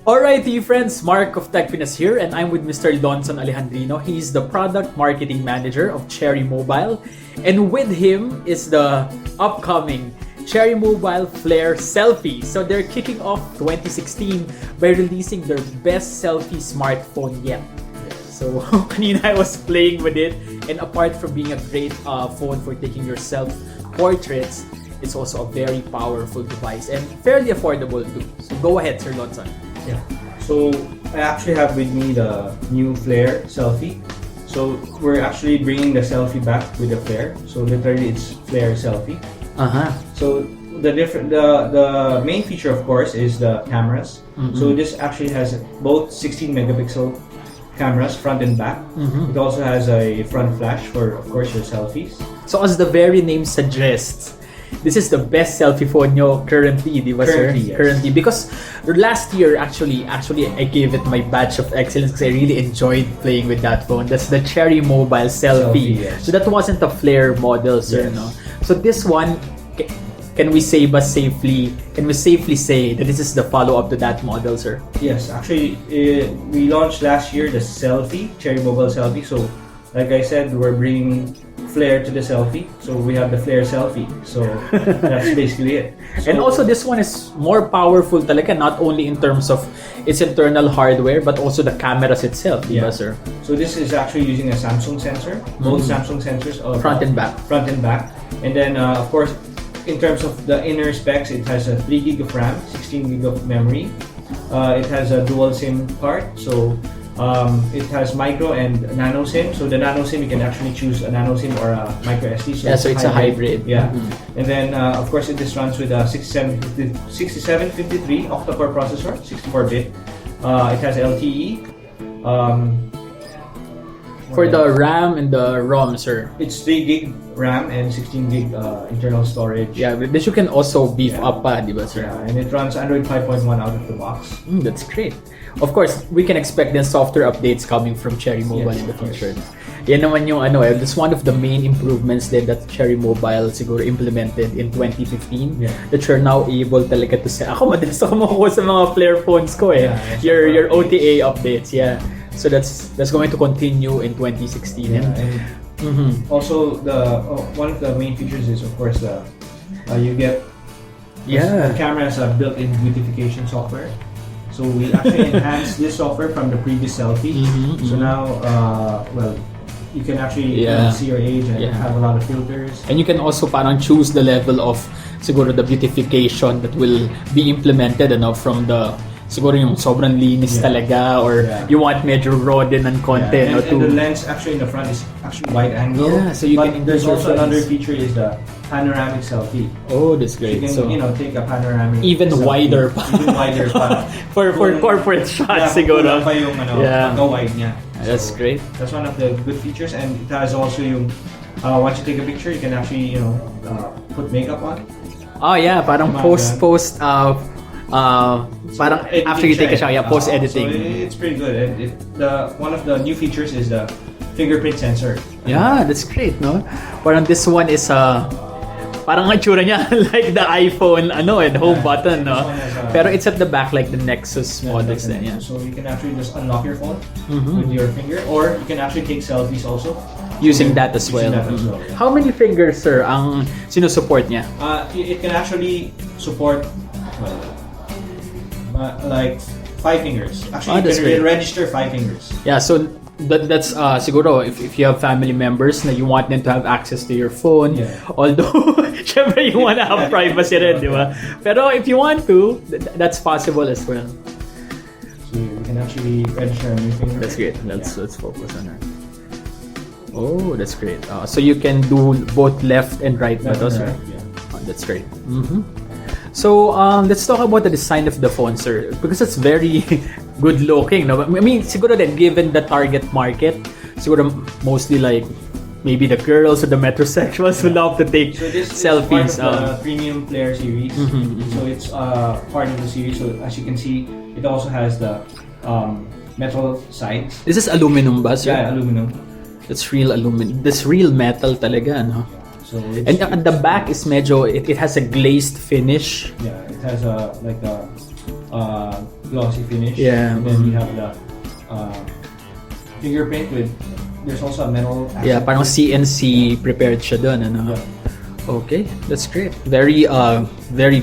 Alright, you friends, Mark of TechFitness here, and I'm with Mr. Lonson Alejandrino. He's the product marketing manager of Cherry Mobile, and with him is the upcoming Cherry Mobile Flare Selfie. So they're kicking off 2016 by releasing their best selfie smartphone yet. So kanina I was playing with it, and apart from being a great phone for taking your self-portraits, it's also a very powerful device and fairly affordable too. So go ahead, Sir Lonson. Yeah. So I actually have with me the new Flare Selfie. So we're actually bringing the selfie back with the Flare. So literally, it's Flare Selfie. So the main feature, of course, is the cameras. So this actually has both 16 megapixel cameras, front and back. It also has a front flash for, of course, your selfies. So as the very name suggests, this is the best selfie phone nyo currently, di ba, sir? Yes. Currently, because last year actually I gave it my badge of excellence because I really enjoyed playing with that phone. That's the Cherry Mobile Selfie. Yes. So that wasn't a Flare model, sir, Yes. no? So this one, can we safely say that this is the follow-up to that model, sir? Yes, actually, we launched last year the Selfie, Cherry Mobile Selfie. So, like I said, we're bringing Flare to the selfie. So we have the Flare Selfie. So that's basically it. So, And also this one is more powerful talaga, not only in terms of its internal hardware but also the cameras itself, di ba, sir? So this is actually using a Samsung sensor, both Samsung sensors of Front and back. Front and back. And then of course, in terms of the inner specs, it has a 3 gig of RAM, 16 gig of memory. It has a dual SIM card. So it has micro and nano SIM. So the nano SIM, you can actually choose a nano SIM or a micro SD. So it's a hybrid. Yeah. And then of course this runs with a 6753 octa-core processor, 64-bit. It has LTE. For the RAM and the ROM, sir. It's 3 gig RAM and 16 gig internal storage. Yeah, but this you can also beef up pa, di ba, sir? Yeah, and it runs Android 5.1 out of the box. That's great. Of course, we can expect then software updates coming from Cherry Mobile in the future. Yan naman yung that's one of the main improvements then that Cherry Mobile siguro implemented in 2015. Yeah. That you're now able talaga to say, ako madalas ako makuha sa mga Flare phones ko eh. Yeah, Your OTA updates, yeah. So that's going to continue in 2016. Yeah, and also one of the main features is of course you get the camera has a built-in beautification software. So we actually enhanced this software from the previous selfie. So now, you can actually see your age and have a lot of filters. And you can also parang choose the level of siguro the beautification that will be implemented from the siguro yung sobrang linis talaga or you want medyo raw din ng konti. And the lens actually in the front is actually wide angle. Yeah, so you can there's also another feature is the Panoramic Selfie. Oh, that's great. So you can take a panoramic even selfie, wider pa. Even wider pa. for corporate shots siguro. Pa yung pagka-wide niya. That's great. That's one of the good features, and it has also yung once you take a picture, you can actually put makeup on. Oh yeah, parang post parang after you take a shower, post editing. So it's pretty good. And one of the new features is the Fingerprint Sensor. Yeah, that's great, no? Parang this one is parang ang tsura niya like the iPhone home button, no? Pero it's at the back like the Nexus models then, yeah. So you can actually just unlock your phone with your finger, or you can actually take selfies also using that as well. How many fingers, sir, ang sinusupport niya? It can actually support like 5 fingers. Actually, you can register 5 fingers. Yeah, so that's siguro if you have family members na you want them to have access to your phone, although syempre you want to have privacy rin, di ba? Pero if you want to, that's possible as well. So you can actually register a new finger. That's great. Let's focus on that. Oh, that's great. So you can do both left and right buttons, right? Yeah. That's great. So let's talk about the design of the phone, sir, because it's very good looking. No, I mean, siguro then given the target market, siguro mostly like maybe the girls or the metrosexuals who love to take selfies. This is part of the premium Flare series. So it's part of the series. So as you can see, it also has the metal sides. This is aluminum ba, sir? Yeah, aluminum. That's real aluminum. That's real metal talaga, no? So and at the back is medyo it has a glazed finish. Yeah, it has a glossy finish. Yeah. And then we have the fingerprint with. There's also a metal. Yeah, parang CNC prepared siya doon, ano? Okay, that's great. Very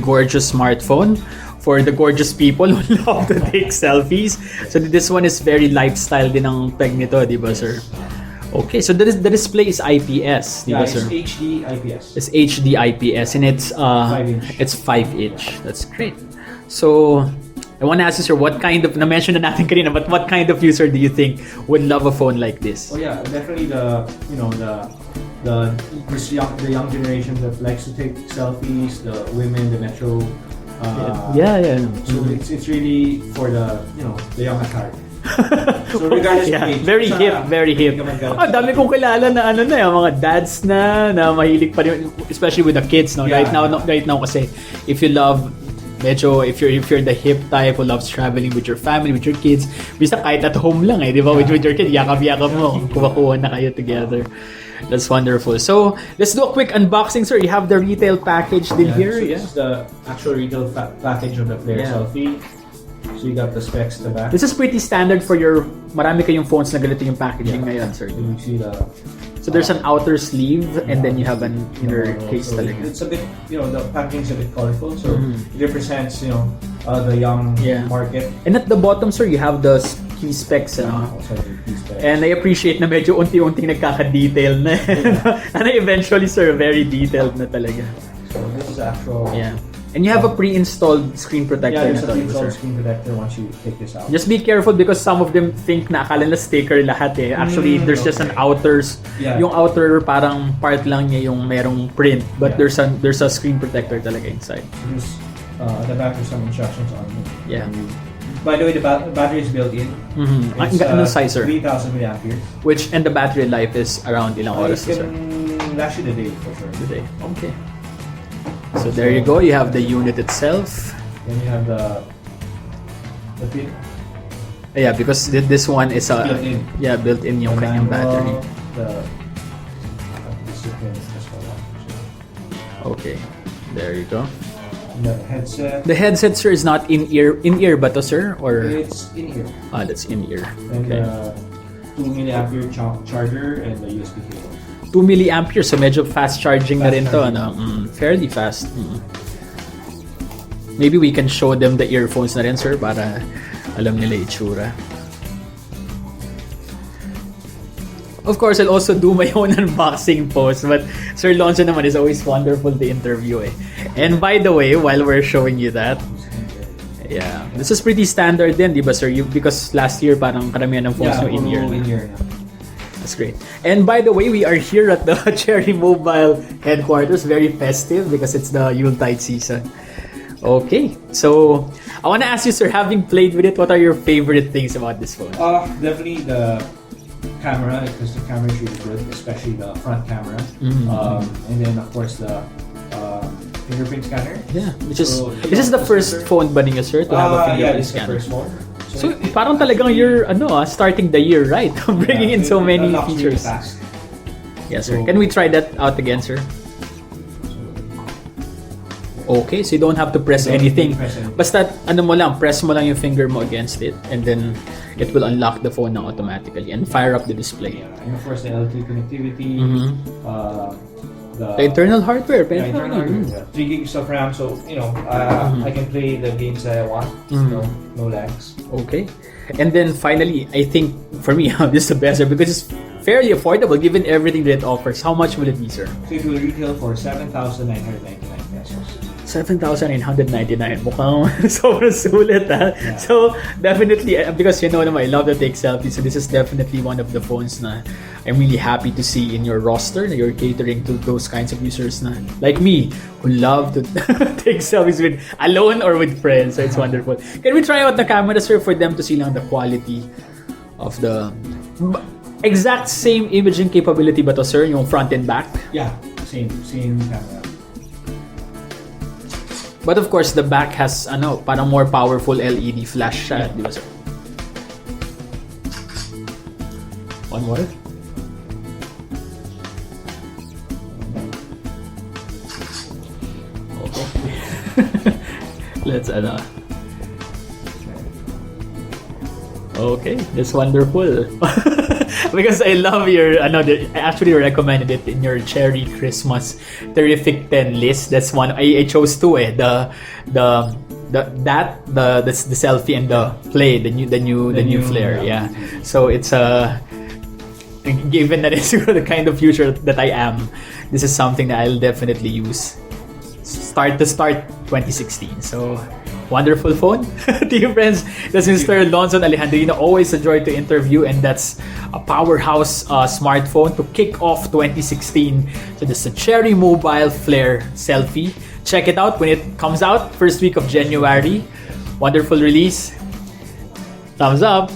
gorgeous smartphone for the gorgeous people who love to take selfies. So this one is very lifestyle din ang peg nito, di ba, sir? Okay, so the display is IPS, di ba, sir? It's HD IPS. It's HD IPS and it's 5-inch. It's 5-inch. That's great. So I want to ask you, sir, what kind of, na-mention na natin kanina, but what kind of user do you think would love a phone like this? Oh yeah, definitely the young generation that likes to take selfies, the women, the metro. Yeah. So it's really for the young at heart. So regardless of age. Very hip. Dami kong kilala na mga dads na mahilig pa rin, especially with the kids, no. Yeah. Right now kasi if you love medyo if you're the hip type who loves traveling with your family, with your kids, bisa kahit at home lang di ba? With your kid, yakap mo, kuha na kayo together. That's wonderful. So let's do a quick unboxing, sir. You have the retail package din here. So this is the actual retail package of the Flare Selfie. So you got the specs at the back. This is pretty standard for your marami kayong phones na ganito yung packaging ngayon, sir. You see the. So there's an outer sleeve and then you have an inner case so talaga. It's a bit, the packaging is a bit colorful, so it represents, the young market. And at the bottom, sir, you have the key specs. Also the key specs. And I appreciate na medyo unti-unting nagkaka-detail na. And eventually, sir, very detailed na talaga. So this is actual. Yeah. And you have a pre-installed screen protector. Yeah, there's a pre-installed screen protector once you take this out. Just be careful because some of them think na akala na sticker lahat eh. Actually, there's just an outers. Yeah. Yung outer parang part lang niya yung merong print, but there's a screen protector talaga inside. There's the back with some instructions on it. Yeah. By the way, the battery is built in. It's It's size, sir? 3,000 milliamperes. And the battery life is around ilang oras, It sir? can last you the day for sure. Today. Okay. So there you go. You have the unit itself. Then you have the pin. Yeah, because this one is built-in. Yeah, built-in yung kanyang battery. Okay. There you go. The headset. The headset, sir, is not in-ear ba to, sir? Or It's in here. That's in-ear. And Okay. 2 milliampere charger and the USB cable. 2 milliamperes, so medyo fast charging na rin to, ano? Fairly fast. Maybe we can show them the earphones na rin, sir, para alam nila itsura. Of course, I'll also do my own unboxing post, but Sir Lonson naman is always wonderful to interview eh. And by the way, while we're showing you that, yeah, this is pretty standard din, di ba, sir? Because last year parang karamihan ng phones nyo in-ear na. That's great. And by the way, we are here at the Cherry Mobile headquarters. Very festive because it's the Yuletide season. Okay, so I want to ask you, sir, having played with it, what are your favorite things about this phone? Definitely the camera, because the camera is really good, especially the front camera. And then of course the fingerprint scanner. Yeah, this is the first phone ba ninyo, sir, to have a fingerprint scanner? The first one. So parang talagang you're starting the year right, bringing in so many features. Yes, sir. Can we try that out again, sir? Okay, so you don't have to press anything. Basta press mo lang yung finger mo against it, and then it will unlock the phone automatically and fire up the display. And of course the LTE connectivity. The internal hardware. Yeah, internal hardware. 3 gigs of RAM, so I can play the games that I want. No lags. Okay, and then finally, I think for me this is the best because it's fairly affordable given everything that it offers. How much will it be, sir? So it will retail for 7,999 pesos. 7,999. Mukhang sobrang sulit, ha? Yeah. So, definitely, because naman, I love to take selfies. So, this is definitely one of the phones na I'm really happy to see in your roster na you're catering to those kinds of users na, like me, who love to take selfies with alone or with friends. So, it's wonderful. Can we try out the camera, sir, for them to see lang the quality of the exact same imaging capability ba to, sir? Yung front and back? Yeah, same camera. But of course, the back has parang more powerful LED flash siya, di ba, sir? One more. Okay. Let's Okay, that's wonderful. Because I love your, I actually recommended it in your Cherry Christmas Terrific 10 list. That's one I chose two. The selfie and the play, the new flare. Yeah. So it's given that it's the kind of user that I am, this is something that I'll definitely use. Start 2016. So wonderful phone. To you, friends, that's Mr. Lonson Alejandrino. Always a joy to interview, and that's a powerhouse smartphone to kick off 2016. So this is a Cherry Mobile Flare Selfie. Check it out when it comes out, first week of January. Wonderful release. Thumbs up.